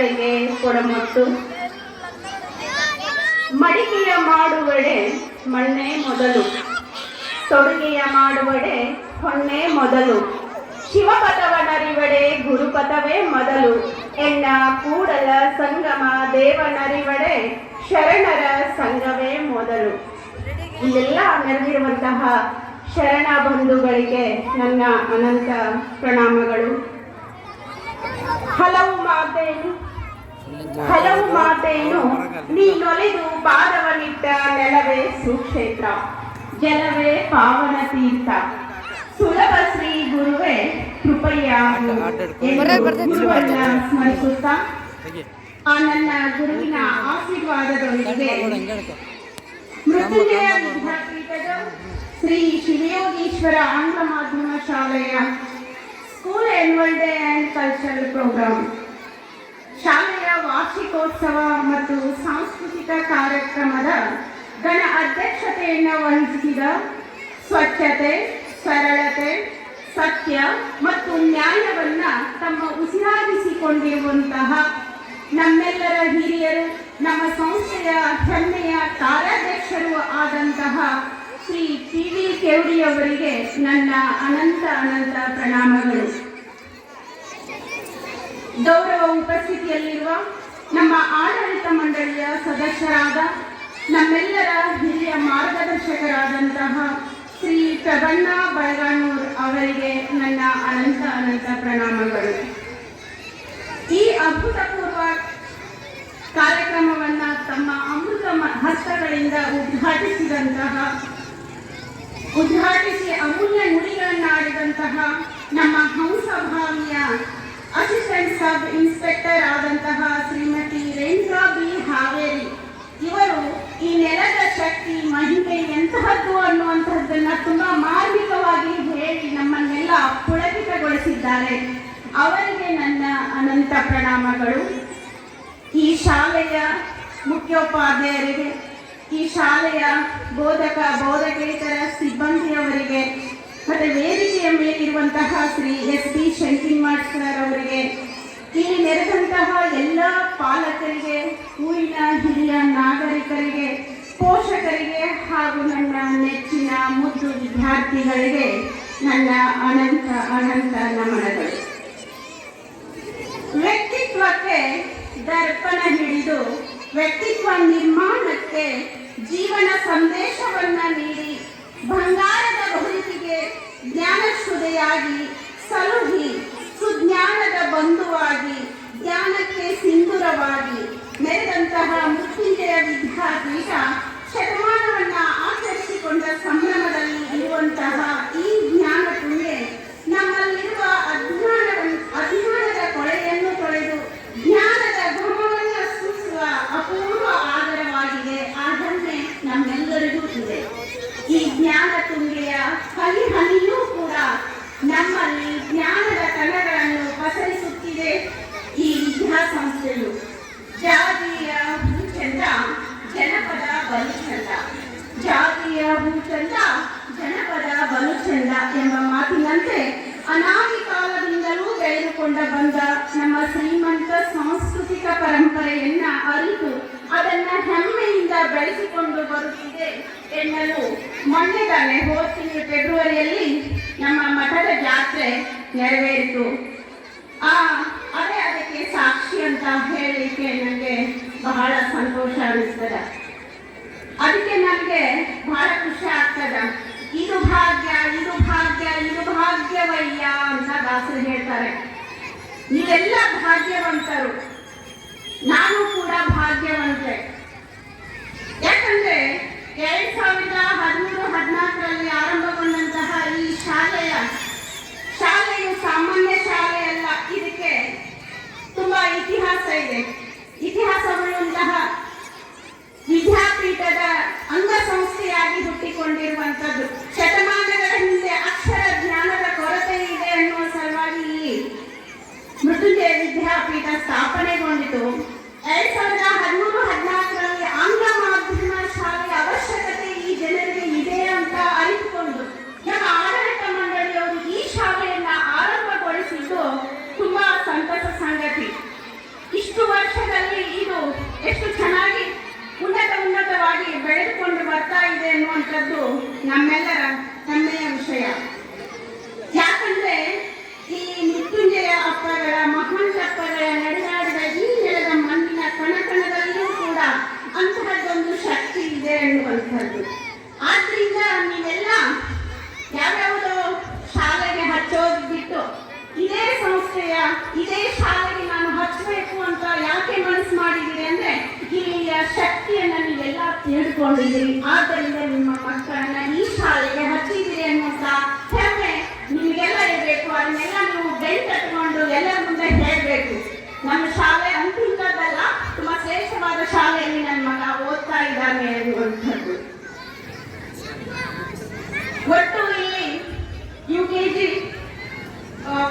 ಮಕ್ಕಳಿಗೆ ಕೊಡಮೊತ್ತು. ಮಡಿಕೆಯ ಮಾಡುವಡೆ ಮಣ್ಣೆ ಮೊದಲು, ತೊಡುಗೆಯ ಮಾಡುವಡೆ ಹೊನ್ನೆ ಮೊದಲು, ಶಿವಪದವನರಿವಡೆ ಗುರುಪದವೇ ಮೊದಲು, ಎನ್ನ ಕೂಡಲ ಸಂಗಮ ದೇವನರಿವಡೆ ಶರಣರ ಸಂಘವೇ ಮೊದಲು. ಇಲ್ಲೆಲ್ಲ ನೆರೆದಿರುವಂತಹ ಶರಣ ಬಂಧುಗಳಿಗೆ ನನ್ನ ಅನಂತ ಪ್ರಣಾಮಗಳು. ಹಲವು ಮಾತೇನು ನೀನೊಲಿದು ಪಾದವನಿಟ್ಟ ನೆಲವೇ ಸುಕ್ಷೇತ್ರ, ಜಲವೇ ಪಾವನ ತೀರ್ಥ, ಸುಲಭ ಶ್ರೀ ಗುರುವೇ ಕೃಪೆಯಾಗು ಗುರುವನ್ನ ಸ್ಮರಿಸುತ್ತಾ ಆ ನನ್ನ ಗುರುವಿನ ಆಶೀರ್ವಾದದೊಂದಿಗೆ ಮೃತ್ಯುಂಜಯ ವಿದ್ಯಾಪೀಠದ ಶ್ರೀ ಶಿವಯೋಗೀಶ್ವರ ಆಂಗ್ಲ ಮಾಧ್ಯಮ ಶಾಲೆಯ school annual day and cultural program ಶಾಲೆಯ ವಾರ್ಷಿಕೋತ್ಸವ ಮತ್ತು ಸಾಂಸ್ಕೃತಿಕ ಕಾರ್ಯಕ್ರಮದ ಗಣ ಅಧ್ಯಕ್ಷತೆಯನ್ನು ವಹಿಸಿದ ಸ್ವಚ್ಛತೆ, ಸರಳತೆ, ಸತ್ಯ ಮತ್ತು ನ್ಯಾಯವನ್ನ ತಮ್ಮ ಉಸಿರಾಗಿಸಿಕೊಂಡಿರುವಂತಹ ನಮ್ಮೆಲ್ಲರ ಹಿರಿಯರು, ನಮ್ಮ ಸಂಸ್ಥೆಯ ಹೆಮ್ಮೆಯ ಕಾರ್ಯಾಧ್ಯಕ್ಷರು ಆದಂತಹ ಶ್ರೀ ಪಿ ವಿ ಕೆವಡಿಯವರಿಗೆ ನನ್ನ ಅನಂತ ಪ್ರಣಾಮಗಳು. ಗೌರವ ಉಪಸ್ಥಿತಿಯಲ್ಲಿರುವ ನಮ್ಮ ಆಡಳಿತ ಮಂಡಳಿಯ ಸದಸ್ಯರಾದ ನಮ್ಮೆಲ್ಲರ ಹಿರಿಯ ಮಾರ್ಗದರ್ಶಕರಾದಂತಹ ಶ್ರೀ ಪ್ರಬಣ್ಣ ಬೈಗಾನೂರ್ ಅವರಿಗೆ ನನ್ನ ಅನಂತ ಪ್ರಣಾಮಗಳು. ಈ ಅಭೂತಪೂರ್ವ ಕಾರ್ಯಕ್ರಮವನ್ನು ತಮ್ಮ ಅಮೃತ ಹಸ್ತಗಳಿಂದ ಉದ್ಘಾಟಿಸಿ ಅಮೂಲ್ಯ ನುಡಿಗಳನ್ನಾಡಿದಂತಹ ನಮ್ಮ ಹಂಸಭಾವಿಯ ಅಸಿಸ್ಟೆಂಟ್ ಸಬ್ ಇನ್ಸ್ಪೆಕ್ಟರ್ ಆದಂತಹ ಶ್ರೀಮತಿ ರೇಣುಕಾ ಬಿ ಹಾವೇರಿ ಇವರು ಈ ನೆಲದ ಶಕ್ತಿ ಮಹಿಮೆ ಎಂತಹದ್ದು ಅನ್ನುವಂತಹದ್ದನ್ನ ತುಂಬಾ ಮಾರ್ಮಿಕವಾಗಿ ಹೇಳಿ ನಮ್ಮನ್ನೆಲ್ಲ ಪುಳಕಿತಗೊಳಿಸಿದ್ದಾರೆ. ಅವರಿಗೆ ನನ್ನ ಅನಂತ ಪ್ರಣಾಮಗಳು. ಈ ಶಾಲೆಯ ಮುಖ್ಯೋಪಾಧ್ಯಾಯರಿಗೆ, ಈ ಶಾಲೆಯ ಬೋಧಕೇತರ ಸಿಬ್ಬಂದಿಯವರಿಗೆ ಮತ್ತೆ ವೇದಿಕೆಯ ಮೇಲಿರುವಂತಹ ಶ್ರೀ ಎಸ್ ಪಿ ಶಂಕಿನ್ಮಠ್ ಸರ್ ಅವರಿಗೆ, ಇಲ್ಲಿ ನೆರೆದಂತಹ ಎಲ್ಲ ಪಾಲಕರಿಗೆ, ಊರಿನ ಹಿರಿಯ ನಾಗರಿಕರಿಗೆ, ಪೋಷಕರಿಗೆ ಹಾಗೂ ನನ್ನ ನೆಚ್ಚಿನ ಮುದ್ದು ವಿದ್ಯಾರ್ಥಿಗಳಿಗೆ ನನ್ನ ಅನಂತ ನಮನಗಳು. ವ್ಯಕ್ತಿತ್ವಕ್ಕೆ ದರ್ಪಣ ಹಿಡಿದು ವ್ಯಕ್ತಿತ್ವ ನಿರ್ಮಾಣಕ್ಕೆ ಜೀವನ ಸಂದೇಶವನ್ನ ನೀಡಿ ಬಂಗಾರದ ಬದುಕಿಗೆ ಜ್ಞಾನಶುದೆಯಾಗಿ ಸಲುಹಿ ಸುಜ್ಞಾನದ ಬಂಧುವಾಗಿ ಜ್ಞಾನಕ್ಕೆ ಸಿಂಧೂರವಾಗಿ ಮೆರೆದಂತಹ ಮೃತ್ಯುಂಜಯ ವಿದ್ಯಾಪೀಠ ಶತಮಾನವನ್ನ ಆಚರಿಸಿಕೊಂಡ ಸಂಭ್ರಮದಲ್ಲಿ ಇರುವಂತಹ ಈ ಜ್ಞಾನ ತುಂಗೆ ನಮ್ಮಲ್ಲಿರುವ ಅಜ್ಞಾನದ ಕೊಳೆಯನ್ನು ತೊಳೆದು ಜ್ಞಾನದ ಘಮವನ್ನು ಸೂಸುವ ಅಪೂರ್ವ ಆಧಾರವಾಗಿದೆ. ಆ ಹೆಮ್ಮೆ ನಮ್ಮೆಲ್ಲರಿಗೂ ಇದೆ. ಈ ಜ್ಞಾನ ತುಂಗೆಯ ಹನಿಯೂ ಕೂಡ ನಮ್ಮಲ್ಲಿ ಜ್ಞಾನದ ಕಣಗಳನ್ನು ಪಸರಿಸುತ್ತಿದೆ. ಈ ವಿದ್ಯಾಸಂಸ್ಥೆಯು ಜಾತಿಯ ಭೂಚಂದ ಜನಪದ ಬಲುಚಂದ, ಜಾತಿಯ ಭೂಚಂದ ಜನಪದ ಬಲುಚಂದ ಎಂಬ ಮಾತಿನಂತೆ ಅನಾದಿ ಕಾಲದಿಂದಲೂ ಬೆಳೆದುಕೊಂಡ ಬಂದ ನಮ್ಮ ಶ್ರೀಮಂತ ಸಾಂಸ್ಕೃತಿಕ ಪರಂಪರೆಯನ್ನ ಅರಿತು ಅದನ್ನ ಹೆಮ್ಮೆಯಿಂದ ಬೆಳೆಸಿಕೊಂಡು ಬರುತ್ತಿದೆ ಎನ್ನಲು ಮೊನ್ನೆ ತಾನೆ ಹೋದ ತಿಂಗಳು ಫೆಬ್ರವರಿಯಲ್ಲಿ ನಮ್ಮ ಮಠದ ಜಾತ್ರೆ ನೆರವೇರಿತು. ಅದೇ ಅದಕ್ಕೆ ಸಾಕ್ಷಿ ಅಂತ ಹೇಳಲಿಕ್ಕೆ ನನಗೆ ಬಹಳ ಸಂತೋಷ ಅನಿಸ್ತದೆ. ಅದಕ್ಕೆ ನನಗೆ ಬಹಳ ಖುಷಿ ಆಗ್ತದ. ಇದು ಭಾಗ್ಯವಯ್ಯ ಅಂತ ದಾಸರು ಹೇಳ್ತಾರೆ. ನೀವೆಲ್ಲ ಭಾಗ್ಯವಂತರು, ನಾನು ಕೂಡ ಭಾಗ್ಯವಂತೆ. ಯಾಕಂದ್ರೆ 2013-14ರಲ್ಲಿ ಆರಂಭಗೊಂಡಂತಹ ಈ ಶಾಲೆಯು ಸಾಮಾನ್ಯ ಶಾಲೆ ಅಲ್ಲ. ಇದಕ್ಕೆ ತುಂಬಾ ಇತಿಹಾಸ ಇದೆ. ಇತಿಹಾಸವುಳ್ಳಂತಹ ವಿದ್ಯಾಪೀಠದ ಅಂಗಸಂಸ್ಥೆಯಾಗಿ ಹುಟ್ಟಿಕೊಂಡಿರುವಂತದ್ದು. ಶತಮಾನಗಳ ಹಿಂದೆ ಅಕ್ಷರ ಜ್ಞಾನದ ಕೊರತೆ ಇದೆ ಅನ್ನುವ ಸಲುವಾಗಿ ಈ ಮೃತ್ಯುಂಜಯ ವಿದ್ಯಾಪೀಠ ಸ್ಥಾಪನೆಗೊಂಡಿತು. 2013-14ರಲ್ಲಿ ಆಂಗ್ಲ ಮಾಧ್ಯಮ ಶಾಲೆಯ ಅವಶ್ಯಕತೆ ಈ ಜನರಿಗೆ ಇದೆ ಅಂತ ಅರಿತುಕೊಂಡು ನಮ್ಮ ಆಡಳಿತ ಮಂಡಳಿಯವರು ಈ ಶಾಲೆಯನ್ನ ಆರಂಭಗೊಳಿಸಿದ್ದು ತುಂಬಾ ಸಂತಸ ಸಂಗತಿ. ಇಷ್ಟು ಅನ್ನುವಂಥದ್ದು ನಮ್ಮೆಲ್ಲರ ಹೆಮ್ಮೆಯ ವಿಷಯ. ಯಾಕಂದ್ರೆ ಈ ಮೃತ್ಯುಂಜಯ ಅಪ್ಪಗಳ ಮಹಾಂತಪ್ಪಗಳ ನಡೆದಾಡಿದ ಈ ನೆಲದ ಮಣ್ಣಿನ ಕಣಕಣದಲ್ಲಿಯೂ ಕೂಡ ಅಂತಹದ್ದೊಂದು ಶಕ್ತಿ ಇದೆ ಅನ್ನುವಂಥದ್ದು. ಆದ್ರಿಂದ ನೀವೆಲ್ಲ ಯಾವ್ಯಾವುದೋ ಶಾಲೆಗೆ ಹಚ್ಚೋದು ಬಿಟ್ಟು ಇದೇ ಸಂಸ್ಥೆಯ ಇದೇ ಶಾಲೆಗೆ ನಾನು ಹಚ್ಚಬೇಕು ಅಂತ ಯಾಕೆ ಮನಸ್ಸು ಮಾಡಿದ್ದೀರಿ ಅಂದ್ರೆ ಇಲ್ಲಿಯ ಶಕ್ತಿಯನ್ನ ನೀವೆಲ್ಲ ತಿಳ್ಕೊಂಡಿದ್ದೀರಿ. ಆದ್ದರಿಂದ ನಿಮ್ಮ ಮಕ್ಕಳನ್ನ ಈ ಶಾಲೆಗೆ ಹಚ್ಚಿದ್ದೀರಿ ಅನ್ನುವಂತ ಹೆಮ್ಮೆ ನಿಮಗೆಲ್ಲ ಇರಬೇಕು. ಅದನ್ನೆಲ್ಲ ನೀವು ಬೆಂತಟ್ಕೊಂಡು ಎಲ್ಲರ ಮುಂದೆ ಹೇಳಬೇಕು. ನಮ್ಮ ಶಾಲೆ ಅಂತಿಂತದ್ದಲ್ಲ, ತುಂಬಾ ಶ್ರೇಷ್ಠವಾದ ಶಾಲೆಯಲ್ಲಿ ನನ್ನ ಮಗ ಓದ್ತಾ ಇದ್ದಾನೆ ಅನ್ನುವಂಥದ್ದು. ಒಟ್ಟು ಇಲ್ಲಿ UKG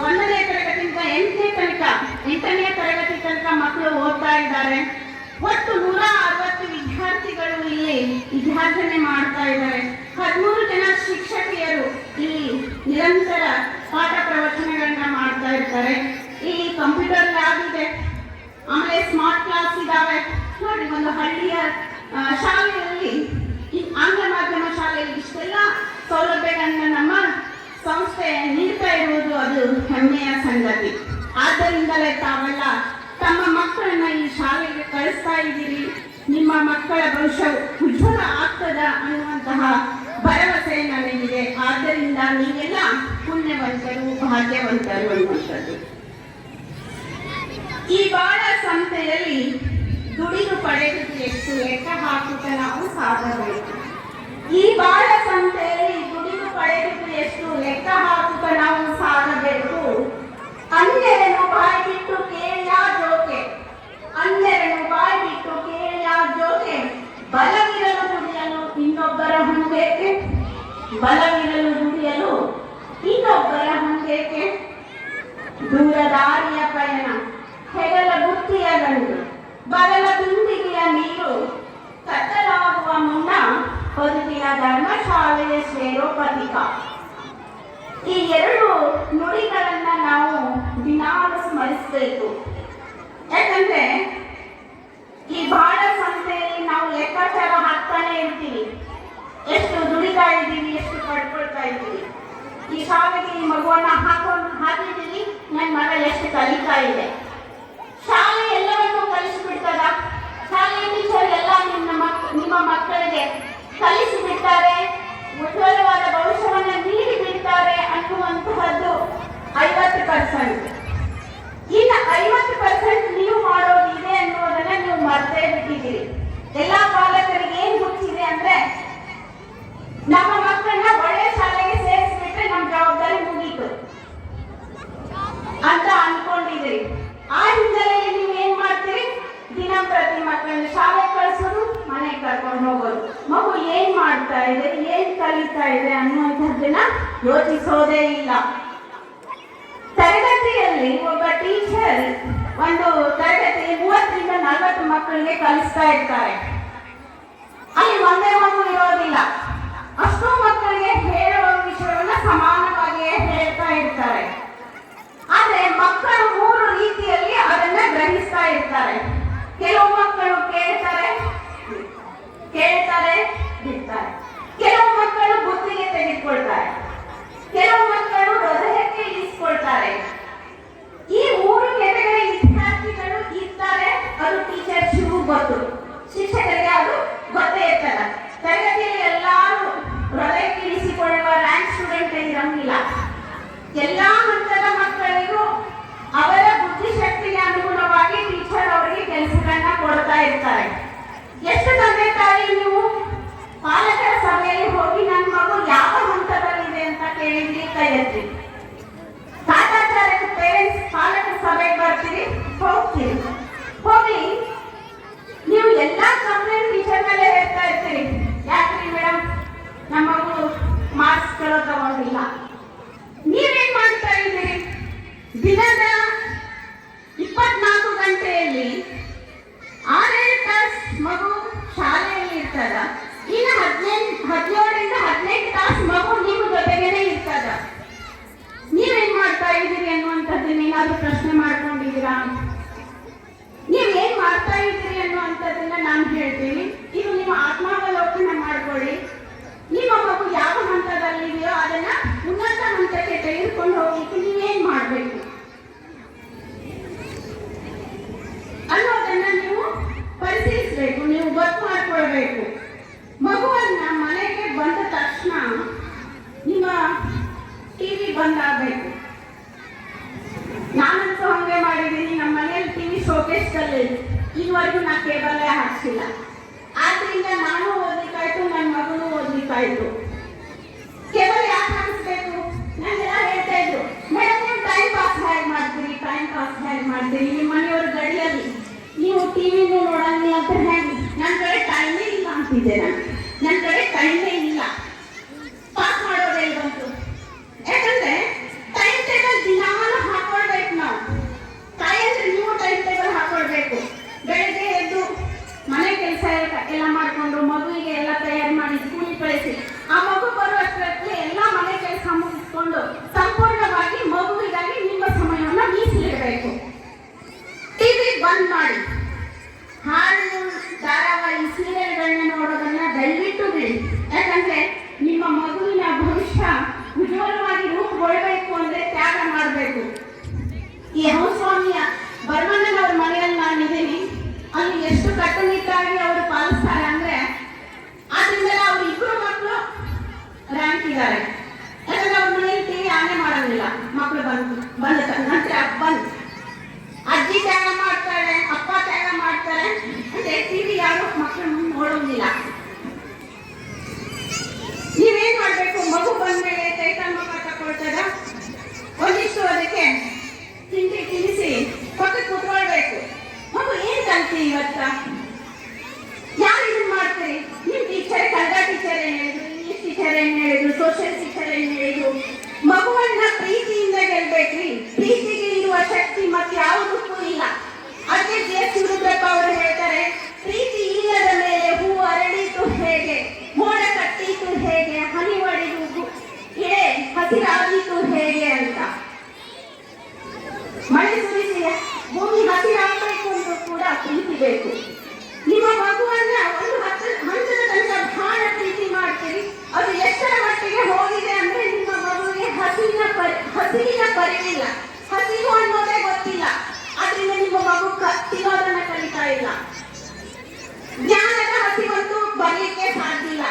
1ನೇ ತರಗತಿಯಿಂದ 8ನೇ ತರಗತಿ ತನಕ ಮಕ್ಕಳು ಓದ್ತಾ ಇದ್ದಾರೆ. ಒಟ್ಟು 160 ವಿದ್ಯಾರ್ಥಿಗಳು ಇಲ್ಲಿ ವಿದ್ಯಾರ್ಜನೆ ಮಾಡ್ತಾ ಇದ್ದಾರೆ. 13 ಜನ ಶಿಕ್ಷಕಿಯರು ಇಲ್ಲಿ ನಿರಂತರ ಪಾಠ ಪ್ರವಚನಗಳನ್ನ ಮಾಡ್ತಾ ಇರ್ತಾರೆ. ಇಲ್ಲಿ ಕಂಪ್ಯೂಟರ್ ಲ್ಯಾಬ್ ಇದೆ, ಆಮೇಲೆ ಸ್ಮಾರ್ಟ್ ಕ್ಲಾಸ್ ಇದಾವೆ. ನೋಡಿ, ಒಂದು ಹಳ್ಳಿಯ ಶಾಲೆಯಲ್ಲಿ ಆಂಗ್ಲ ಮಾಧ್ಯಮ ಶಾಲೆಯಲ್ಲಿ ಇಷ್ಟೆಲ್ಲ ಸೌಲಭ್ಯಗಳನ್ನ ನಮ್ಮ ಸಂಸ್ಥೆ ನೀಡ್ತಾ ಇರುವುದು ಅದು ಹೆಮ್ಮೆಯ ಸಂಗತಿ. ಆದ್ದರಿಂದಲೇ ತಾವೆಲ್ಲ ತಮ್ಮ ಮಕ್ಕಳನ್ನ ಈ ಶಾಲೆಗೆ ಕಳಿಸ್ತಾ ಇದ್ದೀರಿ. ನಿಮ್ಮ ಮಕ್ಕಳ ಭವಿಷ್ಯ ಉಜ್ವಲ ಆಗ್ತದ ಅನ್ನುವಂತಹ ಭರವಸೆ ನನಗಿದೆ. ಆದ್ದರಿಂದ ನೀವೆಲ್ಲ ಪುಣ್ಯವಂತರು, ಭಾಗ್ಯವಂತರು ಅನ್ನುವಂಥದ್ದು. ಈ ಬಾಳ ಸಂತೆಯಲ್ಲಿ ದುಡಿದು ಪಡೆದು ಎಷ್ಟು ಲೆಕ್ಕ ಹಾಕುತ್ತ ನಾವು ಸಾಧಬೇಕು. ಈ ಬಾಳ ಸಂತೆಯಲ್ಲಿ ದುಡಿದು ಪಡೆದು ಎಷ್ಟು ಲೆಕ್ಕ ಹಾಕುತ್ತ ನಾವು ಸಾಧಬೇಕು. ಅನ್ನೆರನು ಬಾಯಿ ಬಿಟ್ಟು ಕೇಳಿಯ ಜೋಕೆ, ಅನ್ನೆರನು ಬಾಯಿ ಬಿಟ್ಟು ಕೇಳಿಯ ಜೋಕೆ, ಬಲವಿರಲು ದುಡಿಯಲು ಇನ್ನೊಬ್ಬರ ಹೊಂದೇಕೆ, ಬಲವಿರಲು ದುಡಿಯಲು ಇನ್ನೊಬ್ಬರ ಹೊಂದೇಕೆ. ದೂರದಾರಿಯ ಪಯಣ, ಹೆಗಲ ಬುತ್ತಿಯ ಗಂಡು, ಬಗಲ ಬಿಂದಿಗೆಯ ನೀರು, ಕತ್ತಲಾಗುವ ಮುನ್ನ ಬದುಕಿನ ಧರ್ಮಶಾಲೆಯ ಸೇರೋ ಪಥಿಕ. ಈ 2 ನುಡಿಗಳನ್ನ ನಾವು ದಿನಾಲು ಸ್ಮರಿಸಬೇಕು. ಯಾಕಂದ್ರೆ ಈ ಬಾಳ ಸಂಸ್ಥೆಯಲ್ಲಿ ನಾವು ಲೆಕ್ಕಾಚಾರ ಹಾಕ್ತಾನೆ ಇರ್ತೀವಿ, ಎಷ್ಟು ದುಡಿತಾ ಇದ್ದೀವಿ, ಎಷ್ಟು ಪಡ್ಕೊಳ್ತಾ ಇದ್ದೀವಿ. ಈ ಶಾಲೆಗೆ ಈ ಮಗುವನ್ನ ಹಾಕಿದ್ದೀವಿ, ನನ್ನ ಮಗ ಎಷ್ಟು ಕಲಿತಾ ಇದೆ. ಶಾಲೆ ಎಲ್ಲವನ್ನೂ ಕಲಿಸಿಬಿಡ್ತದ? ಶಾಲೆ ಟೀಚರ್ ಎಲ್ಲ ನಿಮ್ಮ ಮಕ್ಕಳಿಗೆ ಕಲಿಸಿಬಿಡ್ತಾರೆ, ಉಜ್ವಲವಾದ ಭವಿಷ್ಯವನ್ನ ನೀಡಿ ಬಿಡ್ತಾರೆ ಅನ್ನುವಂತಹದ್ದು 50%. ಇನ್ನು 50% ನೀವು ಮಾಡೋದಿದೆ ಅನ್ನೋದನ್ನ ನೀವು ಮರ್ತೇ ಬಿಟ್ಟಿದ್ದೀರಿ. ಎಲ್ಲಾ ಪಾಲಕರಿಗೆ ಏನ್ ಗೊತ್ತಿದೆ ಅಂದ್ರೆ, ನಮ್ಮ ಮಕ್ಕಳನ್ನ ಒಳ್ಳೆ ಶಾಲೆಗೆ ಸೇರಿಸ್ಬಿಟ್ರೆ ನಮ್ಮ ಜವಾಬ್ದಾರಿ ಮುಗೀತು ಅಂತ ಅನ್ಕೊಂಡಿದ್ದೀರಿ. ಆ ಹಿನ್ನೆಲೆಯಲ್ಲಿ ನೀವು ಏನ್ ಮಾಡ್ತೀರಿ? ದಿನಂಪ್ರತಿ ಮಕ್ಕಳನ್ನ ಶಾಲೆಗೆ ಕಳಿಸೋದು, ಮನೆಗೆ ಕರ್ಕೊಂಡು ಹೋಗೋದು. ಮಗು ಏನ್ ಮಾಡ್ತಾ ಇದೆ, ಏನ್ ಕಲಿತಾ ಇದೆ ಅನ್ನುವಂಥದ್ದನ್ನ ಯೋಚಿಸೋದೇ ಇಲ್ಲ. ತರಗತಿಯಲ್ಲಿ ಒಬ್ಬ ಟೀಚರ್ ಒಂದು ತರಗತಿಗೆ 30 ರಿಂದ 40 ಮಕ್ಕಳಿಗೆ ಕಲಿಸ್ತಾ ಇರ್ತಾರೆ. ಅಲ್ಲಿ ಒಂದೇ ಮಗು ಇರೋದಿಲ್ಲ, ಅಷ್ಟೂ ಮಕ್ಕಳಿಗೆ ಹೇಳುವ ವಿಷಯವನ್ನ ಸಮಾನವಾಗಿಯೇ ಹೇಳ್ತಾ ಇರ್ತಾರೆ. ಆದ್ರೆ ಮಕ್ಕಳು 3 ರೀತಿಯಲ್ಲಿ ಅದನ್ನ ಗ್ರಹಿಸ್ತಾ ಇರ್ತಾರೆ. ಕೆಲವು ಮಕ್ಕಳು ಕೇಳ್ತಾರೆ, ಬಿಡ್ತಾರೆ. ಕೆಲವು ಮಕ್ಕಳು ಬುದ್ಧಿಗೆ ತೆಗೆದುಕೊಳ್ತಾರೆ, ಕೆಲವು ಮಕ್ಕಳು ಹೃದಯಕ್ಕೆ ಇಳಿಸ್ಕೊಳ್ತಾರೆ. ಈ 3 ಕೆಟಗರಿ ವಿದ್ಯಾರ್ಥಿಗಳು ಇರ್ತಾರೆ. ಅದು ಟೀಚರ್ಸ್ಗೂ ಗೊತ್ತು, ಶಿಕ್ಷಕರಿಗೆ ಅದು ಗೊತ್ತೇ ಇರ್ತಲ್ಲ. ತರಗತಿಯಲ್ಲಿ ಎಲ್ಲರೂ ಹೃದಯಕ್ಕೆ ಇಳಿಸಿಕೊಳ್ಳುವ ರ್ಯಾಂಕ್ ಸ್ಟೂಡೆಂಟ್ ಇರಂಗಿಲ್ಲ. ಎಲ್ಲಾ ಹಂತದ ಮಕ್ಕಳಿಗೂ ಅವರ ಬುದ್ಧಿಶಕ್ತಿಗೆ ಅನುಗುಣವಾಗಿ ಟೀಚರ್ ಅವರಿಗೆ ಕೆಲಸಗಳನ್ನ ಕೊಡ್ತಾ ಇರ್ತಾರೆ. ಎಷ್ಟು ತಂದೆ ತಾಯಿ ನೀವು ಪಾಲಕರ ಸಭೆಯಲ್ಲಿ ಹೋಗಿ ನನ್ನ ಮಗು ಯಾವ ಹಂತದಲ್ಲಿದೆ ಅಂತ ಕೇಳಿದ್ರಿ? ಕೈ ಎತ್ತಿ. ತಾತಾಚಾರ್ಯ ಪೇರೆಂಟ್ಸ್ ಪಾಲಕರ ಸಭೆಗೆ ಬರ್ತೀರಿ, ಹೋಗ್ತೀರಿ. ಹೋಗಿ ನೀವು ಎಲ್ಲಾ ಕಂಪ್ಲೇಂಟ್ ಟೀಚರ್ ಮೇಲೆ ಹೇಳ್ತಾ ಇರ್ತೀರಿ. ಯಾಕ್ರಿ ಮೇಡಮ್, ನಮ್ಮ ಮಗು ಮಾರ್ಕ್ಸ್ ಚಲೋ ತಗೊಂಡಿಲ್ಲ. ನೀವೇನ್ ಮಾಡ್ತಾ ಇದ್ದೀರಿ? ದಿನದ 24 ಗಂಟೆಯಲ್ಲಿ 6 ತಾಸು ಮಗು ಶಾಲೆಯಲ್ಲಿ ಇರ್ತದ. ಇನ್ನು 17 ರಿಂದ 18 ತಾಸು ಮಗು ನಿಮ್ಮ ಜೊತೆಗೇನೆ ಇರ್ತದ. ನೀವೇನ್ ಮಾಡ್ತಾ ಇದ್ದೀರಿ ಅನ್ನುವಂಥದ್ದನ್ನ ಏನಾದ್ರೂ ಪ್ರಶ್ನೆ ಮಾಡ್ಕೊಂಡಿದ್ದೀರಾ? ಕೇಬಲ್ ಹಾಕ್ಸಿಲ್ಲ. ಆದ್ರಿಂದ ನಾನು ಓದ್ಲಿಕ್ಕಾಯ್ತು, ನನ್ನ ಮಗಳು ಓದ್ಲಿಕ್ಕಾಯ್ತು. ಕೇಬಲ್ ಯಾಕೆ ಹಾಕಿಸ್ಬೇಕು? ನಂಗೆಲ್ಲ ಹೇಳ್ತಾ ಇದ್ರು, ಮೇಡಮ್ ನೀವು ಟೈಮ್ ಪಾಸ್ ಹೇಗೆ ಮಾಡ್ತೀರಿ, ಟೈಮ್ ಪಾಸ್ ಹೇಗೆ ಮಾಡ್ತೀರಿ, ನಿಮ್ಮ ಮನೆಯವ್ರ ಗಡಿಯಲ್ಲಿ ನೀವು ಟಿವಿನೂ ನೋಡಂಗಿಲ್ಲ ಅಂತ ಹೇಗೆ? ನನ್ನ ಕಡೆ ಟೈಮೇ ಇಲ್ಲ ಅಂತಿದ್ದೆ. ನನ್ನ ಕಡೆ ಟೈಮೇ ಇಲ್ಲ, ಪಾಸ್ ಮಾಡೋದೇ ಬಂತು. ಯಾಕಂದ್ರೆ ಟೈಮ್ ಟೇಬಲ್ ದಿನಾಲು ಹಾಕೊಳ್ಬೇಕು ನಾವು. ತಾಯಂದ್ರೆ ನೀವು ಟೈಮ್ ಟೇಬಲ್ ಹಾಕೊಳ್ಬೇಕು. ಬೆಳಗ್ಗೆ ಎದ್ದು ಮನೆ ಕೆಲಸ ಎಲ್ಲ ಮಾಡಿಕೊಂಡು ಮಗುವಿಗೆ ಎಲ್ಲ ತಯಾರು ಮಾಡಿ ಸ್ಕೂಲಿಗೆ ಕಳಿಸಿ, ಆ ಮಗು ಬರುವಷ್ಟರಲ್ಲಿ ಎಲ್ಲ ಮನೆ ಕೆಲಸ ಮುಗಿಸ್ಕೊಂಡು ಸಂಪೂರ್ಣವಾಗಿ ಮಗುವಿಗಾಗಿ ನಿಮ್ಮ ಸಮಯವನ್ನು ಮೀಸಲಿಡಬೇಕು. ಟಿವಿ ಬಂದ್ ಮಾಡಿ, ಹಾಡು, ಧಾರಾವಾಹಿ, ಸೀರಿಯಲ್ಗಳನ್ನ ನೋಡೋದನ್ನ ದಯವಿಟ್ಟು ಬಿಡಿ. ಯಾಕಂದ್ರೆ ನಿಮ್ಮ ಮಗುವಿನ ಭವಿಷ್ಯ ಉಜ್ವಲವಾಗಿ ರೂಪುಗೊಳ್ಳಬೇಕು ಅಂದ್ರೆ ತ್ಯಾಗ ಮಾಡಬೇಕು. ಈ ಹೌಸ್ವಾಮಿಯ ಬರ್ಮಣ್ಣನವ್ರ ಮನೆಯಲ್ಲಿ ನಾನಿದ್ದೀನಿ. ಅಲ್ಲಿ ಎಷ್ಟು ಕಟ್ಟುನಿಟ್ಟಾಗಿ ಅವರು ಪಾಲಿಸ್ತಾರೆ ಅಂದ್ರೆ, ಆದ್ರಿಂದ ಅವ್ರ ಇಬ್ಬರು ಮಕ್ಕಳು ರ್ಯಾಂಕ್ ಇದ್ದಾರೆ. ಯಾಕಂದ್ರೆ ಅವ್ರ ಮನೆಯಲ್ಲಿ ಟಿವಿ ಆನೆ ಮಾಡೋದಿಲ್ಲ. ಮಕ್ಕಳು ಬಂದ ನಂತರ ಬಂದ್ ಅಜ್ಜಿ ತ್ಯಾಗ ಮಾಡ್ತಾರೆ, ಅಪ್ಪ ತ್ಯಾಗ ಮಾಡ್ತಾರೆ ಅಂದ್ರೆ ಟಿವಿ ಯಾರು ಮಕ್ಕಳು ನೋಡೋದಿಲ್ಲ. ನೀವೇನ್ ಮಾಡ್ಬೇಕು? ಮಗು ಬಂದ್ಮೇಲೆ ಕೈಕಾಲು ಮಕ್ಕ ತಕೊಳ್ತಾರ, ಒಂದಿಷ್ಟು ಅದಕ್ಕೆ ತಿಂಡಿ ತಿನ್ನಿಸಿ ಪಕ್ಕಕ್ಕೆ ಕೂತ್ಕೊಳ್ಬೇಕು. ಮಗು ಏನ್ ಕಲ್ತಿ ಇವತ್ತ? ಯಾರು ಇದನ್ನ ಮಾಡ್ತೀರಿ? ನಿಮ್ ಟೀಚರ್, ಕನ್ನಡ ಟೀಚರ್ ಏನ್ ಹೇಳಿದ್ರು, ಇಂಗ್ಲಿಷ್ ಟೀಚರ್ ಏನ್ ಹೇಳಿದ್ರು, ಸೋಷಿಯಲ್ ಟೀಚರ್ ಏನ್ ಹೇಳಿದ್ರು? ಮಗುವನ್ನ ಪ್ರೀತಿಯಿಂದ ಗೆಲ್ಬೇಕ್ರಿ. ಪ್ರೀತಿಗೆ ಇರುವ ಶಕ್ತಿ ಮತ್ತೆ ಯಾವುದಕ್ಕೂ ಇಲ್ಲ. ಅದಕ್ಕೆ ಜೆ.ಎಸ್. ಶಿವರುದ್ರಪ್ಪ ಅವರು ಹೇಳ್ತಾರೆ, ಪ್ರೀತಿ ಇಲ್ಲದ ಮೇಲೆ ಹೂ ಅರಳಿತು ಹೇಗೆ, ಮೋಡ ಕಟ್ಟಿತು ಹೇಗೆ, ಹನಿ ಒಡೆದು ಇಳೆ ಹಸಿರಾಗಿತು ಹೇಗೆ ಅಂತ. ಮಳೆ ಸುರಿಸಿ ಭೂಮಿ ಹಸಿರಾಗಬೇಕು ಅಂತ ಕೂಡ ಪ್ರೀತಿ ಬೇಕು. ನಿಮ್ಮ ಮಗುವನ್ನ ಒಂದು ಹಂತದ ತನಕ ಬಹಳ ಪ್ರೀತಿ ಮಾಡ್ತೀರಿ. ಅದು ಎಷ್ಟರ ಮಟ್ಟಿಗೆ ಹೋಗಿದೆ ಅಂದ್ರೆ ನಿಮ್ಮ ಮಗುವಿಗೆ ಹಸಿವಿನ ಪರಿವಿಲ್ಲ, ಹಸಿವು ಅನ್ನೋದೇ ಗೊತ್ತಿಲ್ಲ. ಆದ್ರಿಂದ ನಿಮ್ಮ ಮಗು ತಿನ್ನೋದನ್ನ ಕಲಿತಾ ಇಲ್ಲ. ಜ್ಞಾನದ ಹಸಿವಂತೂ ಬರಲಿಕ್ಕೆ ಸಾಧ್ಯ ಇಲ್ಲ.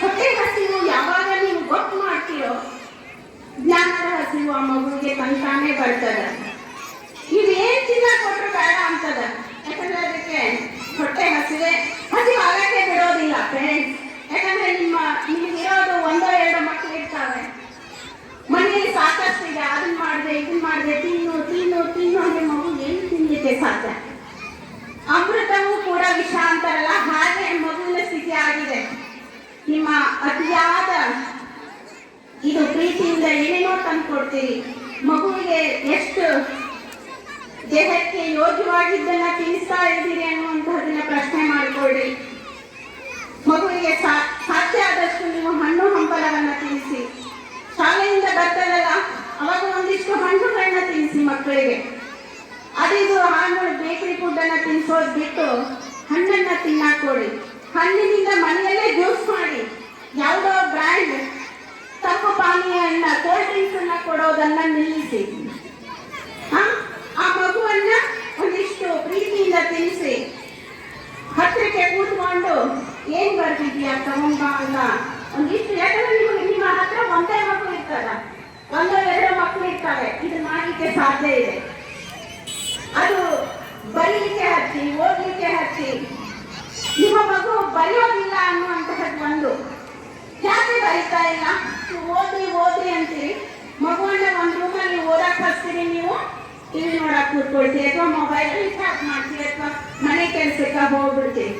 ಹೊಟ್ಟೆ ಹಸಿವು ಯಾವಾಗ ನೀವು ಗೊತ್ತು ಮಾಡ್ತೀರೋ, ಜ್ಞಾನದ ಹಸಿವು ಆ ಮಗುವಿಗೆ ತಂತಾನೆ ಬರ್ತದೆ. ನೀವೇನ್ ಚಿನ್ನ ಕೊಟ್ಟರು ಬೇಡ ಅಂತದ. ಯಾಕಂದ್ರೆ ಅದಕ್ಕೆ ಹೊಟ್ಟೆ ಹಸಿವಾಗಕ್ಕೆ ಬಿಡೋದಿಲ್ಲ ಪೇರೆಂಟ್ಸ್. ಯಾಕಂದ್ರೆ ನಿಮಗಿರೋದು ಒಂದೋ ಎರಡೋ ಮಕ್ಕಳು ಇರ್ತಾವೆ, ಮನೆಯಲ್ಲಿ ಸಾಕಷ್ಟು ಇದೆ, ಅದನ್ನ ಮಾಡಿದೆ ಇದನ್ನ ಮಾಡಿದೆ, ತಿನ್ನು ತಿನ್ನು ತಿನ್ನು ಅಂದ್ರೆ ಮಗು ಏನು ತಿನ್ಲಿಕ್ಕೆ ಸಾಧ್ಯ? ಅಮೃತವೂ ಕೂಡ ವಿಷ ಅಂತಾರಲ್ಲ, ಹಾಗೆ ಮಗುವಿನ ಸ್ಥಿತಿ ಆಗಿದೆ. ನಿಮ್ಮ ಅತಿಯಾದ ಇದು ಪ್ರೀತಿಯಿಂದ ಏನೇನೋ ತಂದು ಕೊಡ್ತೀರಿ. ಮಗುವಿಗೆ ಎಷ್ಟು ದೇಹಕ್ಕೆ ಯೋಗ್ಯವಾಗಿದ್ದನ್ನ ತಿನ್ನಿಸ್ತಾ ಇದ್ದೀರಿ ಅನ್ನುವಂತಹದನ್ನ ಪ್ರಶ್ನೆ ಮಾಡಿಕೊಳ್ಳಿ. ಮಗುವಿಗೆ ಸಾಧ್ಯ ಆದಷ್ಟು ನೀವು ಹಣ್ಣು ಹಂಪಲವನ್ನ ತಿನ್ನಿಸಿ. ಶಾಲೆಯಿಂದ ಬರ್ತದಲ್ಲ, ಅವಾಗ ಒಂದಿಷ್ಟು ಹಣ್ಣುಗಳನ್ನ ತಿನ್ನಿಸಿ ಮಕ್ಕಳಿಗೆ. ಅದಿದು ಹಣ್ಣು ಬೇಕರಿ ಫುಡ್ ಅನ್ನ ತಿನ್ನಿಸೋದು ಬಿಟ್ಟು ಹಣ್ಣನ್ನ ತಿನ್ನಕ್ ಕೊಡಿ. ಹಣ್ಣಿನಿಂದ ಮನೆಯಲ್ಲೇ ಜ್ಯೂಸ್ ಮಾಡಿ, ಯಾವುದೋ ಬ್ರ್ಯಾಂಡ್ ತಂಪು ಪಾನೀಯನ್ನ, ಕೋಲ್ಡ್ ಡ್ರಿಂಕ್ಸ್ ಅನ್ನ ಕೊಡೋದನ್ನ ನಿಲ್ಲಿಸಿ. ಆ ಮಗುವನ್ನ ಒಂದಿಷ್ಟು ಪ್ರೀತಿಯಿಂದ ತಿನ್ನಿಸಿ. ಹತ್ತಿರಕ್ಕೆ ಕೂತ್ಕೊಂಡು ಏನ್ ಬರ್ತಿದ್ಯಾ ತಗೊಂಬ ಅಂತ ಒಂದಿಷ್ಟು. ಯಾಕಂದ್ರೆ ನಿಮ್ಮ ಹತ್ರ ಒಂದೇ ಮಕ್ಕಳು ಇರ್ತಾರ, ಒಂದೋ ಎರಡೋ ಮಕ್ಕಳು ಇರ್ತಾರೆ, ಇದು ಮಾಡಲಿಕ್ಕೆ ಸಾಧ್ಯ ಇದೆ. ಅದು ಬರೀಲಿಕ್ಕೆ ಹಚ್ಚಿ, ಓದ್ಲಿಕ್ಕೆ ಹಚ್ಚಿ. ನಿಮ್ಮ ಮಗು ಬರೆಯೋದಿಲ್ಲ ಅನ್ನುವಂತಹದ್ದು ಒಂದು. ಯಾಕೆ ಬರೀತಾ ಇಲ್ಲ? ಓದಿ ಓದಿ ಅಂತೀರಿ, ಮಗುವನ್ನ ಒಂದು ರೂಮಲ್ಲಿ ಓದಕ್ ಹಚ್ತೀರಿ, ನೀವು ಟಿವಿ ನೋಡಕ್ ಕೂತ್ಕೊಳ್ತೀರಿ, ಅಥವಾ ಮೊಬೈಲಲ್ಲಿ ಚಾಟ್ ಮಾಡ್ತೀರಿ, ಅಥವಾ ಮನೆ ಕೆಲಸಕ್ಕೆ ಹೋಗ್ಬಿಡ್ತೀರಿ.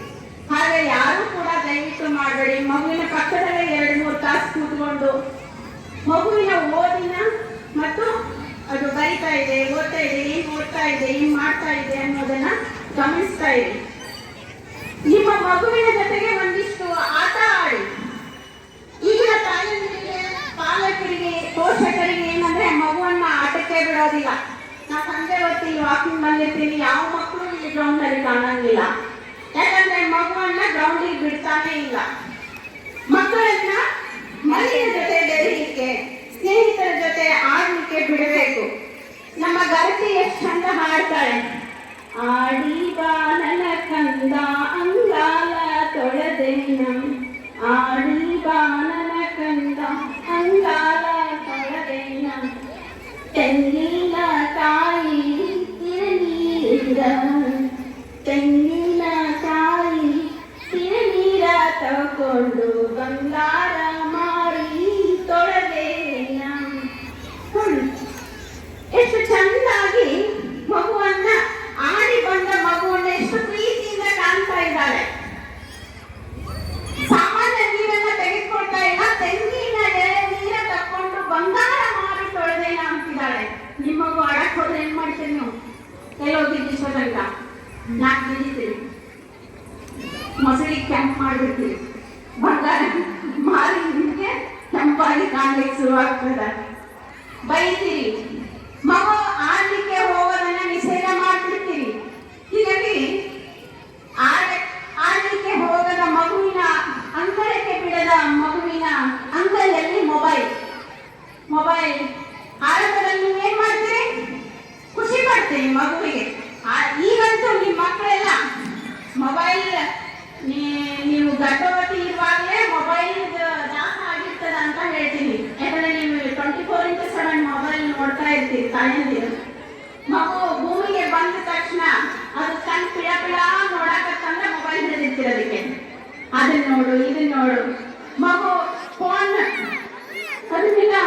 ಹಾಗೆ ಯಾರು ಕೂಡ ದಯವಿಟ್ಟು ಮಾಡಬೇಡಿ. ಮಗುವಿನ ಪಕ್ಕದಲ್ಲೇ 2-3 ತಾಸು ಕೂತ್ಕೊಂಡು ಮಗುವಿನ ಓದಿನ ಮತ್ತು ಅದು ಬರಿತಾ ಇದೆ, ಓದ್ತಾ ಇದೆ, ಏನ್ ಓದ್ತಾ ಇದೆ, ಏನ್ ಮಾಡ್ತಾ ಇದೆ ಅನ್ನೋದನ್ನ ಗಮನಿಸ್ತಾ ಇರಿ. ನಿಮ್ಮ ಮಗುವಿನ ಜೊತೆಗೆ ಒಂದಿಷ್ಟು ಆಟ ಆಡಿ. ಈಗಿನ ತಾಯಂದಿರಿಗೆ, ಪಾಲಕರಿಗೆ, ಪೋಷಕರಿಗೆ ಏನಂದ್ರೆ ಮಗುವನ್ನ ಆಟಕ್ಕೆ ಬಿಡೋದಿಲ್ಲ. ನಾ ಸಂಜೆ ಹೊತ್ತು ಇಲ್ಲಿ ವಾಕಿಂಗ್ ಬಂದಿರ್ತೀನಿ, ಯಾವ ಮಕ್ಕಳು ಇಲ್ಲಿ ಗ್ರೌಂಡ್ ಅಲ್ಲಿ ಕಾಣಂಗಿಲ್ಲ. ಯಾಕಂದ್ರೆ ಮಗುವನ್ನ ಗ್ರೌಂಡಿಗೆ ಬಿಡ್ತಾನೆ ಇಲ್ಲ. ಮಕ್ಕಳನ್ನ ಮನೆಯ ಜೊತೆ ಬೆರೀಲಿಕ್ಕೆ, ಸ್ನೇಹಿತರ ಜೊತೆ ಆಡ್ಲಿಕ್ಕೆ ಬಿಡಬೇಕು. ನಮ್ಮ ಗಾಯತ್ರಿ ಎಷ್ಟು ಚಂದ ಹಾಡ್ತಾಳೆ, ಆಡಿ ಬಾ ನನ್ನ ಕಂದ ಅಂಗಾಲ ತೊಳೆದೇನ, ಆಡಿ ಬಾ ನನ್ನ ಕಂದ ಅಂಗಾಲ ತೊಳೆದೇನ, ತೆಂಗಿನ ಕಾಯಿ ತಿರುಗಿದ ತೆಂಗಿನ ಬಂಗಾರ ಮಾರಿ ತೊಳೆದೇನ. ಎಷ್ಟು ಚಂದಾಗಿ ಮಗುವನ್ನ ಆಡಿ ಬಂದ ಮಗುವನ್ನ ಎಷ್ಟು ಪ್ರೀತಿಯಿಂದ ಕಾಣ್ತಾ ಇದ್ದಾಳೆ. ಸಾಮಾನ್ಯ ನೀರನ್ನ ತೆಗೆದುಕೊಳ್ತಾ ಇಲ್ಲ, ತೆಂಗಿನ ಎಳೆ ನೀರ ತಕ್ಕೊಂಡು ಬಂಗಾರ ಮಾರಿ ತೊಳೆದೇನ ಅಂತಿದ್ದಾಳೆ. ನಿಮ್ಮ ಮಗು ಆಡಕ್ ಹೋದ್ರೆ ಏನ್ ಮಾಡ್ತೀರಿ ನೀವು? ಎಲ್ಲೋಗಿದ್ದು ತನಕ ನಾಲ್ಕು ಬಿಡಿತೀರಿ, ಮೊಸಳಿ ಕೆಂಪು ಮಾಡಿಬಿಡ್ತೀರಿ, ಬಂಗಾರ ಮಾರಿ ನಿಮಗೆ ಕೆಂಪಾಗಿ ಕಾಣ್ಲಿಕ್ಕೆ ಶುರುವಾಗ್ತದ. ಬೈತೀರಿ, ಮಗು ಆಡ್ಲಿಕ್ಕೆ ಹೋಗೋದನ್ನ ನಿಷೇಧ ಮಾಡ್ಬಿಡ್ತೀರಿ. ಹೀಗಾಗಿ ಆಡ್ಲಿಕ್ಕೆ ಹೋಗದ ಮಗುವಿನ ಅಂಗಳಕ್ಕೆ ಬಿಡದ ಮಗುವಿನ ಅಂಗೈಯಲ್ಲಿ ಮೊಬೈಲ್ ಆರಂಭದಲ್ಲಿ ನೀವು ಏನ್ ಮಾಡ್ತೀರಿ? ಖುಷಿ ಪಡ್ತೀರಿ ಮಗುವಿಗೆ. ಈಗಂತೂ ನಿಮ್ಮ ಮಕ್ಕಳೆಲ್ಲ ಮೊಬೈಲ್, ನೀವು ಗರ್ಭವತಿ ಇರುವಾಗಲೇ ಮೊಬೈಲ್ ದಾಸ ಆಗಿರ್ತದ ಅಂತ ಹೇಳ್ತೀನಿ. ಯಾಕಂದ್ರೆ ನೀವು 24x7 ಮೊಬೈಲ್ ನೋಡ್ತಾ ಇರ್ತೀರಿ ತಾಯಂದಿರು. ಮಗು ಭೂಮಿಗೆ ಬಂದ ತಕ್ಷಣ ಅದು ಕಣ್ ಪಿಳ ಪಿಳ ನೋಡಕತ್ತಂದ್ರೆ ಮೊಬೈಲ್ ಹಿಡಿದಿರ್ತೀರ ಅದಕ್ಕೆ. ಅದನ್ನ ನೋಡು, ಇದನ್ನ ನೋಡು. ಮಗು ಫೋನ್ ಅದನ್ನೆಲ್ಲ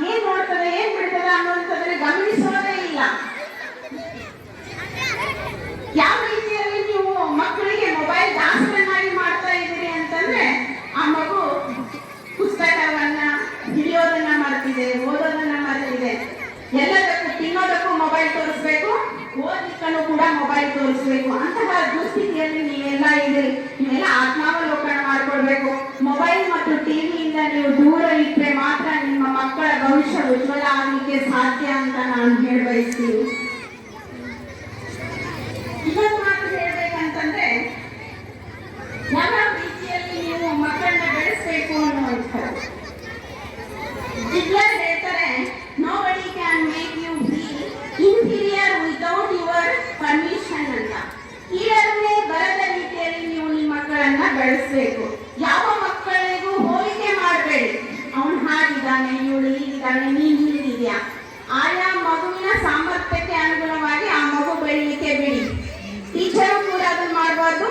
ಏನ್ ನೋಡ್ತದೆ, ಏನ್ ಬಿಡ್ತದೆ ಅನ್ನೋಂಥದ್ರೆ ಗಮನಿಸೋದೇ ಇಲ್ಲ. ಯಾವ ರೀತಿಯಲ್ಲಿ ನೀವು ಮಕ್ಕಳಿಗೆ ಮೊಬೈಲ್ ದಾಸರನ್ನಾಗಿ ಮಾಡ್ತಾ ಇದ್ದೀರಿ ಅಂತಂದ್ರೆ ಆ ಮಗು ಪುಸ್ತಕವನ್ನ ಹಿಡಿಯೋದನ್ನ ಮರೆತಿದೆ, ಓದೋದನ್ನ ಮರೆತಿದೆ. ಎಲ್ಲದಕ್ಕೂ ತಿನ್ನೋದಕ್ಕೂ ಮೊಬೈಲ್ ತೋರಿಸ್ಬೇಕು, ಓದಲಿಕ್ಕೂ ಕೂಡ ಮೊಬೈಲ್ ತೋರಿಸ್ಬೇಕು. ಅಂತಹ ದುಸ್ಥಿತಿಯಲ್ಲಿ ನೀವೆಲ್ಲ ಇದ್ದೀರಿ. ನೀವೆಲ್ಲ ಆತ್ಮಾವಲೋಕನ ಮಾಡ್ಕೊಳ್ಬೇಕು. ಮೊಬೈಲ್ ಮತ್ತು ಟಿವಿಯಿಂದ ನೀವು ದೂರ ಇಟ್ಟರೆ ಮಾತ್ರ ನಿಮ್ಮ ಮಕ್ಕಳ ಭವಿಷ್ಯ ಉಜ್ವಲ ಆಗಲಿಕ್ಕೆ ಸಾಧ್ಯ ಅಂತ ನಾನು ಹೇಳ ಬಯಸ್ತೀನಿ. ಇನ್ನೊಂದು ಮಾತು ಹೇಳ್ಬೇಕಂತಂದ್ರೆ, ಯಾವ ರೀತಿಯಲ್ಲಿ ನೀವು ಮಕ್ಕಳನ್ನ ಬೆಳೆಸಬೇಕು ಅನ್ನುವಂಥದ್ದು. ಹಿಟ್ಲರ್ ಹೇಳ್ತಾರೆ, nobody can make you feel inferior without your permission ಅಂತ. ಕೀಳರಿಮೆ ಬರದ ರೀತಿಯಲ್ಲಿ ನೀವು ನಿಮ್ಮ ಮಕ್ಕಳನ್ನ ಬೆಳೆಸಬೇಕು. ಯಾವ ಮಕ್ಕಳಿಗೂ ಹೋಲಿಕೆ ಮಾಡಬೇಡಿ. ಅವನು ಹಾಗಿದ್ದಾನೆ, ಇವಳು ಹೀಗಿದ್ದಾನೆ, ನೀನು ಹೀಗಿದ್ಯಾ. ಆಯಾ ಮಗುವಿನ ಸಾಮರ್ಥ್ಯಕ್ಕೆ ಅನುಗುಣವಾಗಿ ಆ ಮಗು ಬೆಳೀಲಿಕ್ಕೆ ಬಿಡಿ. ಟೀಚರು ಕೂಡ ಅದನ್ನು ಮಾಡಬಾರ್ದು,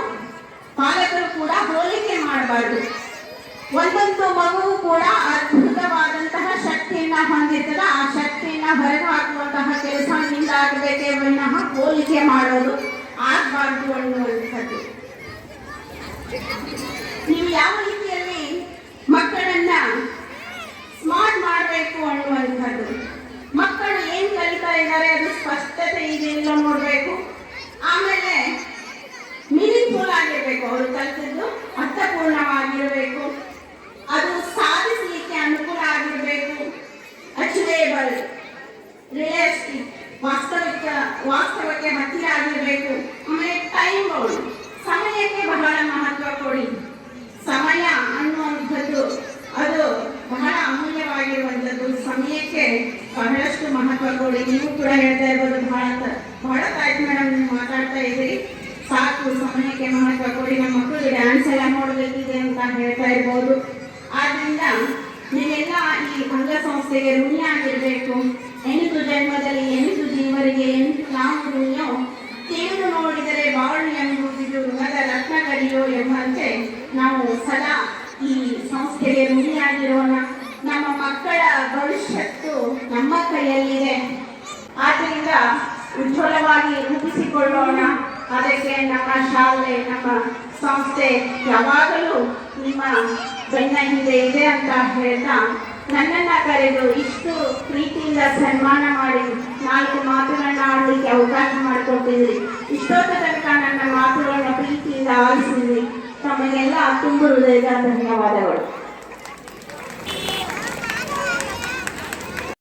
ಪಾಲಕರು ಕೂಡ ಹೋಲಿಕೆ ಮಾಡಬಾರ್ದು. ಒಂದೊಂದು ಮಗುವು ಕೂಡ ಅದ್ಭುತವಾದಂತಹ ಶಕ್ತಿಯನ್ನ ಹೊಂದಿರ್ತದೆ. ಆ ಶಕ್ತಿಯನ್ನ ಹೊರಗೆ ಹಾಕುವಂತಹ ಕೆಲಸ ನಿಂದ ಆಗಬೇಕೇ ವಿನಃ ಹೋಲಿಕೆ ಮಾಡೋದು ಆಗಬಾರ್ದು ಅನ್ನುವಂಥದ್ದು. ನೀವು ಯಾವ ರೀತಿಯಲ್ಲಿ ಮಕ್ಕಳನ್ನ ಸ್ಮಾರ್ಟ್ ಮಾಡಬೇಕು ಅನ್ನುವಂಥದ್ದು. ಮಕ್ಕಳು ಏನ್ ಕಲಿತಾ ಇದ್ದಾರೆ ಅದು ಸ್ಪಷ್ಟತೆ ಇದೆ ಇಲ್ಲ ನೋಡ್ಬೇಕು. ಆಮೇಲೆ ಮೀನಿಂಗ್ಫುಲ್ ಆಗಿರ್ಬೇಕು. ಅವರು ಕಲಿತಿದ್ದು ಅರ್ಥಪೂರ್ಣವಾಗಿರಬೇಕು. ಅದು ಸಾಧಿಸಲಿಕ್ಕೆ ಅನುಕೂಲ ಆಗಿರಬೇಕು. ಅಚೀವೇಬಲ್, ರಿಯಲಿಸ್ಟಿಕ್, ವಾಸ್ತವಕ್ಕೆ ಹತ್ತಿರ ಆಗಿರಬೇಕು. ಆಮೇಲೆ ಟೈಮ್ ಬೌಂಡ್, ಸಮಯಕ್ಕೆ ಬಹಳ ಮಹತ್ವ ಕೊಡಿ. ಸಮಯ ಅನ್ನುವಂಥದ್ದು ಅದು ಬಹಳ ಅಮೂಲ್ಯವಾಗಿರುವಂಥದ್ದು. ಸಮಯಕ್ಕೆ ಬಹಳಷ್ಟು ಮಹತ್ವ ಕೊಡಿ. ನೀವು ಕೂಡ ಹೇಳ್ತಾ ಇರ್ಬೋದು, ಬಹಳ ತಾಯ್ತು ಮೇಡಮ್ ನೀವು ಮಾತಾಡ್ತಾ ಇದ್ದೀರಿ, ಸಾಕು ಸಮಯಕ್ಕೆ ಮಹತ್ವ ಕೊಡಿ, ನಮ್ಮ ಮಕ್ಕಳು ಡ್ಯಾನ್ಸ್ ಎಲ್ಲ ನೋಡಬೇಕಿದೆ ಅಂತ ಹೇಳ್ತಾ ಇರ್ಬೋದು. ಆದ್ರಿಂದ ನೀವೆಲ್ಲ ಈ ಅಂಗಸಂಸ್ಥೆಗೆ ಋಣಿಯಾಗಿರ್ಬೇಕು. 8 ಜನ್ಮದಲ್ಲಿ 8 ಜೀವರಿಗೆ 8 ನಾವು ಋಣಿಯೋ, ತಿಳಿದು ನೋಡಿದರೆ ಬಾಳು ಎಂಬುದು ಋಣದ ರತ್ನ ಕಡಿಯೋ ಎಂಬಂತೆ ನಾವು ಸದಾ ಈ ಸಂಸ್ಥೆಗೆ ಋಣಿಯಾಗಿರೋಣ. ನಮ್ಮ ಮಕ್ಕಳ ಭವಿಷ್ಯತ್ತು ನಮ್ಮ ಕೈಯಲ್ಲಿದೆ. ಆದ್ದರಿಂದ ಉಜ್ವಲವಾಗಿ ರೂಪಿಸಿಕೊಳ್ಳೋಣ. ಅದಕ್ಕೆ ನಮ್ಮ ಶಾಲೆ, ನಮ್ಮ ಸಂಸ್ಥೆ ಯಾವಾಗಲೂ ನಿಮ್ಮ ಬೆನ್ನ ಹಿಂದೆ ಇದೆ ಅಂತ ಹೇಳ್ತಾ, ನನ್ನನ್ನು ಕರೆದು ಇಷ್ಟು ಪ್ರೀತಿಯಿಂದ ಸನ್ಮಾನ ಮಾಡಿ 4 ಮಾತುಗಳನ್ನ ಆಡಲಿಕ್ಕೆ ಅವಕಾಶ ಮಾಡಿಕೊಟ್ಟಿದ್ರಿ. ಇಷ್ಟೊತ್ತ ತನಕ ನನ್ನ ಮಾತುಗಳನ್ನ ಪ್ರೀತಿಯಿಂದ ಆಲಿಸಿದ್ರಿ. ತಮಗೆಲ್ಲ ತುಂಬ ಹೃದಯದ ಧನ್ಯವಾದಗಳು.